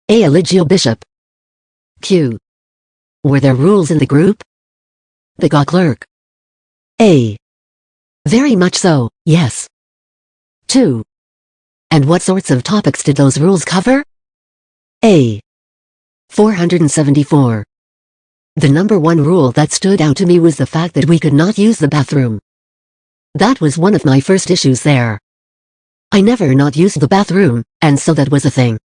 A. Eligio Bishop. Q. Were there rules in the group? The clerk. A. Very much so, yes. 2. And what sorts of topics did those rules cover? A. 474. The number one rule that stood out to me was the fact that we could not use the bathroom. That was one of my first issues there. I never not used the bathroom, and so that was a thing.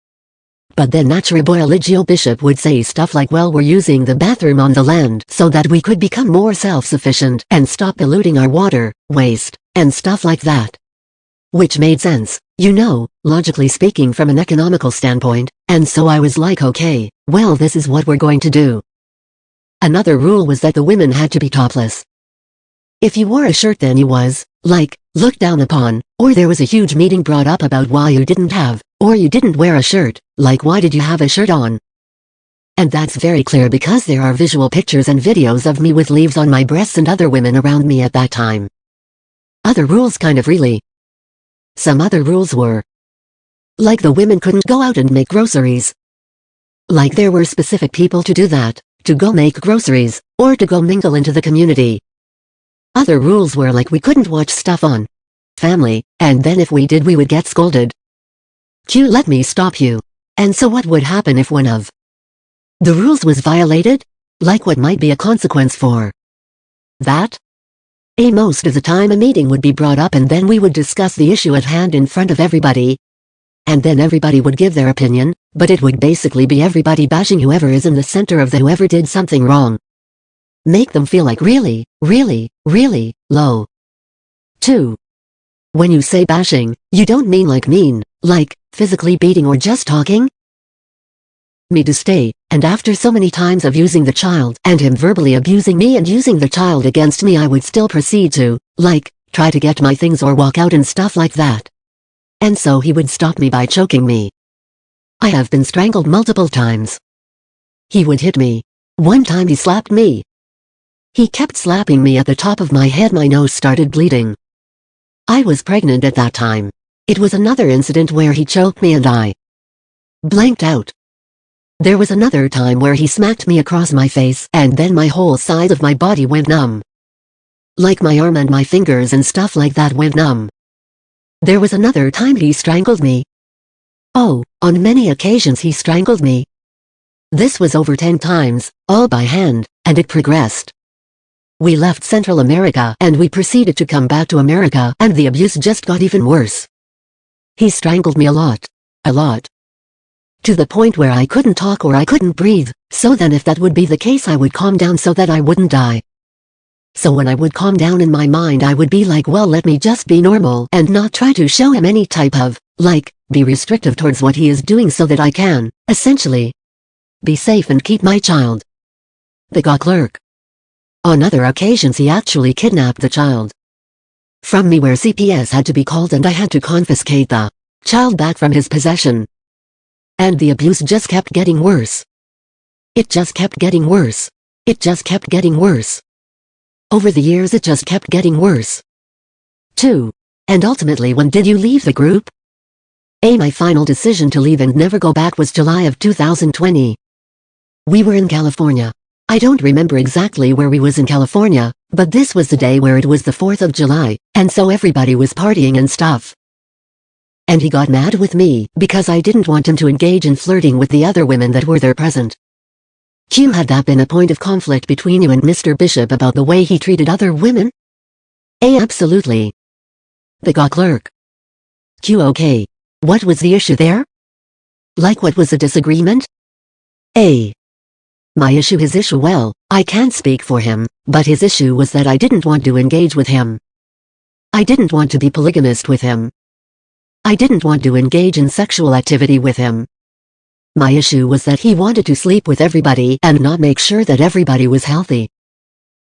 But then naturally boy Eligio Bishop would say stuff like, well, we're using the bathroom on the land so that we could become more self-sufficient and stop polluting our water, waste, and stuff like that. Which made sense, you know, logically speaking from an economical standpoint, and so I was like, okay, well, this is what we're going to do. Another rule was that the women had to be topless. If you wore a shirt then you was, like, looked down upon, or there was a huge meeting brought up about why you didn't have, or you didn't wear a shirt, like why did you have a shirt on? And that's very clear because there are visual pictures and videos of me with leaves on my breasts and other women around me at that time. Other rules kind of really. Some other rules were, like the women couldn't go out and make groceries. Like there were specific people to do that, to go make groceries, or to go mingle into the community. Other rules were like we couldn't watch stuff on Family, and then if we did we would get scolded. Q, let me stop you. And so what would happen if one of the rules was violated? Like what might be a consequence for that? A, most of the time a meeting would be brought up and then we would discuss the issue at hand in front of everybody. And then everybody would give their opinion, but it would basically be everybody bashing whoever is in the center of the whoever did something wrong. Make them feel like really, really, really low. 2. When you say bashing, you don't mean like mean, like physically beating or just talking me to stay, and after so many times of using the child and him verbally abusing me and using the child against me I would still proceed to, like, try to get my things or walk out and stuff like that. And so he would stop me by choking me. I have been strangled multiple times. He would hit me. One time he slapped me. He kept slapping me at the top of my head. My nose started bleeding. I was pregnant at that time. It was another incident where he choked me and I blanked out. There was another time where he smacked me across my face and then my whole side of my body went numb. Like my arm and my fingers and stuff like that went numb. There was another time he strangled me. Oh, on many occasions he strangled me. This was over 10 times, all by hand, and it progressed. We left Central America and we proceeded to come back to America and the abuse just got even worse. He strangled me a lot. A lot. To the point where I couldn't talk or I couldn't breathe, so then if that would be the case I would calm down so that I wouldn't die. So when I would calm down in my mind I would be like, well, let me just be normal and not try to show him any type of, like, be restrictive towards what he is doing so that I can, essentially, be safe and keep my child. The clerk. On other occasions he actually kidnapped the child from me where CPS had to be called and I had to confiscate the child back from his possession. And the abuse just kept getting worse. It just kept getting worse. It just kept getting worse. Over the years it just kept getting worse. 2. And ultimately when did you leave the group? A, my final decision to leave and never go back was July of 2020. We were in California. I don't remember exactly where we was in California, but this was the day where it was the 4th of July, and so everybody was partying and stuff. And he got mad with me because I didn't want him to engage in flirting with the other women that were there present. Q, had that been a point of conflict between you and Mr. Bishop about the way he treated other women? A, absolutely. The clerk. Q, okay. What was the issue there? Like what was the disagreement? A. My issue, his issue, well, I can't speak for him, but his issue was that I didn't want to engage with him. I didn't want to be polygamist with him. I didn't want to engage in sexual activity with him. My issue was that he wanted to sleep with everybody and not make sure that everybody was healthy.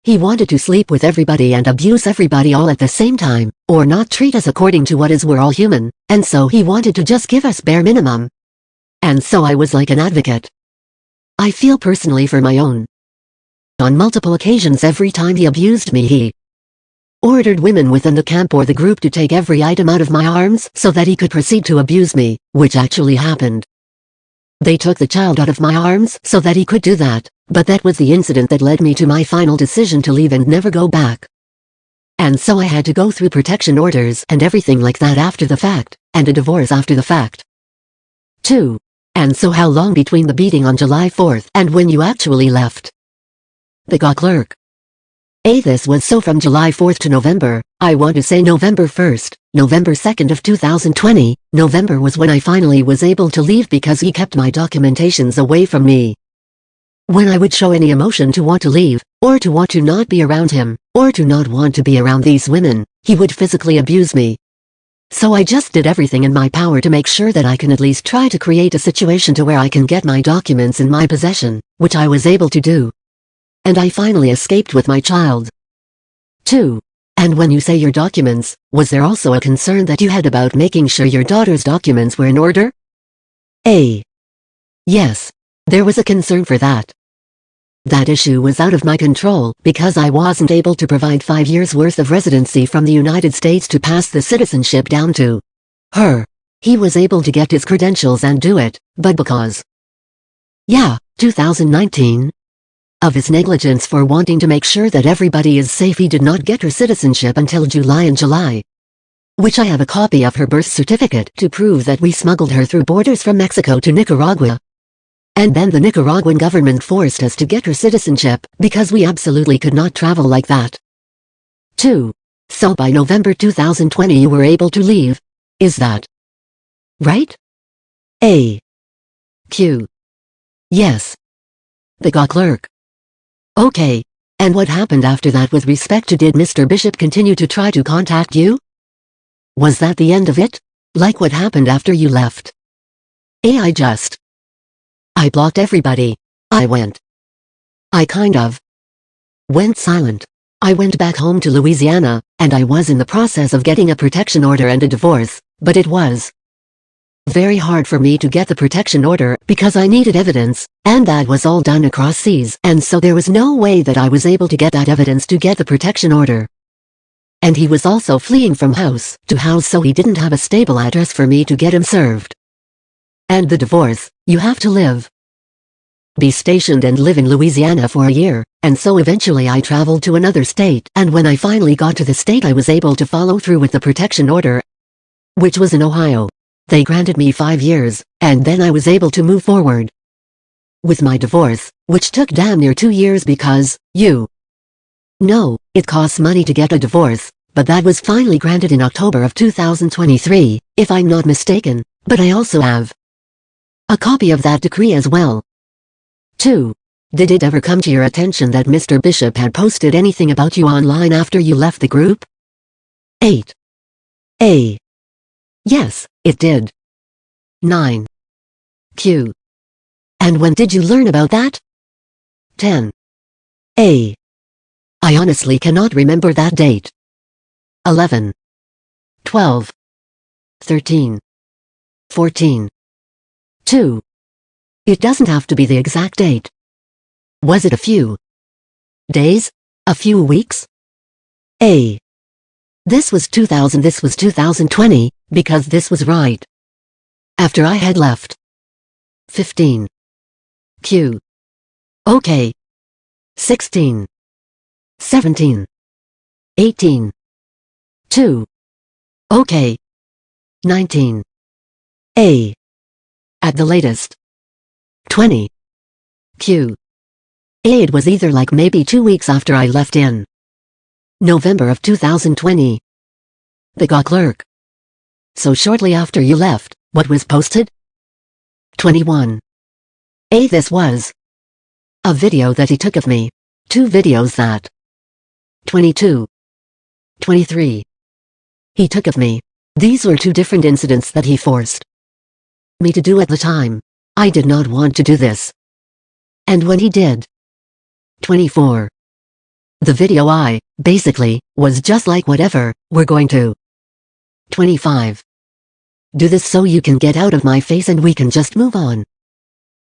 He wanted to sleep with everybody and abuse everybody all at the same time, or not treat us according to what is we're all human, and so he wanted to just give us bare minimum. And so I was like an advocate. I feel personally for my own. On multiple occasions every time he abused me he ordered women within the camp or the group to take every item out of my arms so that he could proceed to abuse me, which actually happened. They took the child out of my arms so that he could do that, but that was the incident that led me to my final decision to leave and never go back. And so I had to go through protection orders and everything like that after the fact, and a divorce after the fact. 2. And so how long between the beating on July 4th and when you actually left? The clerk. This was so from July 4th to November, I want to say November 1st, November 2nd of 2020, November was when I finally was able to leave because he kept my documentations away from me. When I would show any emotion to want to leave, or to want to not be around him, or to not want to be around these women, he would physically abuse me. So I just did everything in my power to make sure that I can at least try to create a situation to where I can get my documents in my possession, which I was able to do. And I finally escaped with my child. 2. And when you say your documents, was there also a concern that you had about making sure your daughter's documents were in order? Yes. There was a concern for that. That issue was out of my control because I wasn't able to provide 5 years' worth of residency from the United States to pass the citizenship down to her. He was able to get his credentials and do it, but because 2019, of his negligence for wanting to make sure that everybody is safe, he did not get her citizenship until July. Which I have a copy of her birth certificate to prove that we smuggled her through borders from Mexico to Nicaragua. And then the Nicaraguan government forced us to get her citizenship because we absolutely could not travel like that. 2. So by November 2020 you were able to leave. Is that right? Q. Yes. The clerk. Okay. And what happened after that with respect to did Mr. Bishop continue to try to contact you? Was that the end of it? Like what happened after you left? I blocked everybody. I kind of went silent. I went back home to Louisiana, and I was in the process of getting a protection order and a divorce, but it was very hard for me to get the protection order because I needed evidence, and that was all done across seas, and so there was no way that I was able to get that evidence to get the protection order. And he was also fleeing from house to house, so he didn't have a stable address for me to get him served. And the divorce, you have to be stationed and live in Louisiana for a year, and so eventually I traveled to another state, and when I finally got to the state I was able to follow through with the protection order, which was in Ohio. They granted me 5 years, and then I was able to move forward with my divorce, which took damn near 2 years because, it costs money to get a divorce, but that was finally granted in October of 2023, if I'm not mistaken, but I also have a copy of that decree as well. 2. Did it ever come to your attention that Mr. Bishop had posted anything about you online after you left the group? 8. Yes, it did. 9. Q. And when did you learn about that? 10. I honestly cannot remember that date. 11. 12. 13. 14. 2. It doesn't have to be the exact date. Was it a few days? A few weeks? This was 2020, because this was right after I had left. 15. Q. Okay. 16. 17. 18. 2. Okay. 19. At the latest. 20. Q. It was either like maybe 2 weeks after I left in November of 2020. The clerk. So shortly after you left, what was posted? 21. This was a video that he took of me. 2 videos that 22. 23. He took of me. These were 2 different incidents that he forced me to do at the time. I did not want to do this. And when he did. 24. The video basically, was just like whatever, we're going to 25. Do this so you can get out of my face and we can just move on.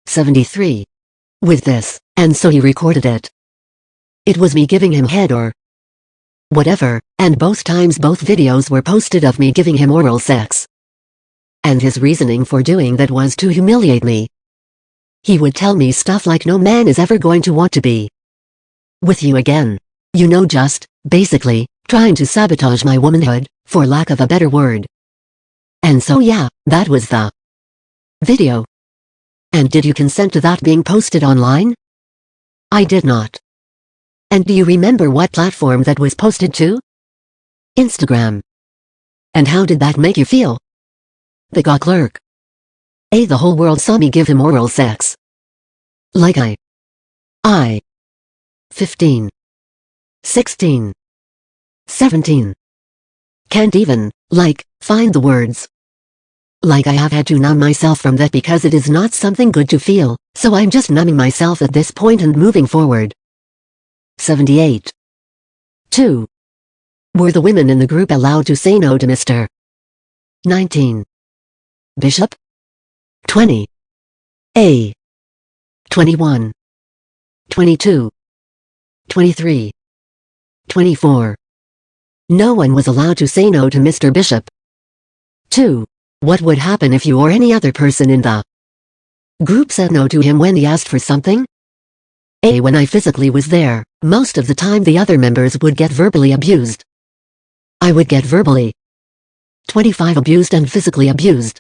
73. With this, and so he recorded it. It was me giving him head or whatever, and both times both videos were posted of me giving him oral sex. And his reasoning for doing that was to humiliate me. He would tell me stuff like no man is ever going to want to be with you again. You know, just, basically, trying to sabotage my womanhood, for lack of a better word. And so yeah, that was the video. And did you consent to that being posted online? I did not. And do you remember what platform that was posted to? Instagram. And how did that make you feel? The clerk. The whole world saw me give him oral sex. Like I 15. 16. 17. Can't even, find the words. I have had to numb myself from that because it is not something good to feel, so I'm just numbing myself at this point and moving forward. 78. 2. Were the women in the group allowed to say no to Mr. 19. Bishop? 20. 21. 22. 23. 24. No one was allowed to say no to Mr. Bishop. 2. What would happen if you or any other person in the group said no to him when he asked for something? When I physically was there, most of the time the other members would get verbally abused. I would get verbally 25 abused and physically abused.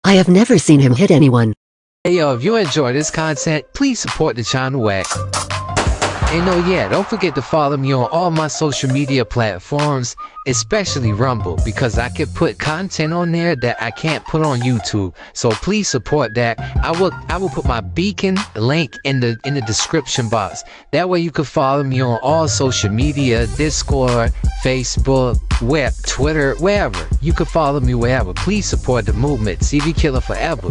I have never seen him hit anyone. Hey yo, if you enjoy this content, please support the channel at and don't forget to follow me on all my social media platforms, especially Rumble, because I can put content on there that I can't put on YouTube. So please support that. I will put my beacon link in the description box. That way you can follow me on all social media, Discord, Facebook, Twitter, wherever. You can follow me wherever. Please support the movement. CV Killer forever.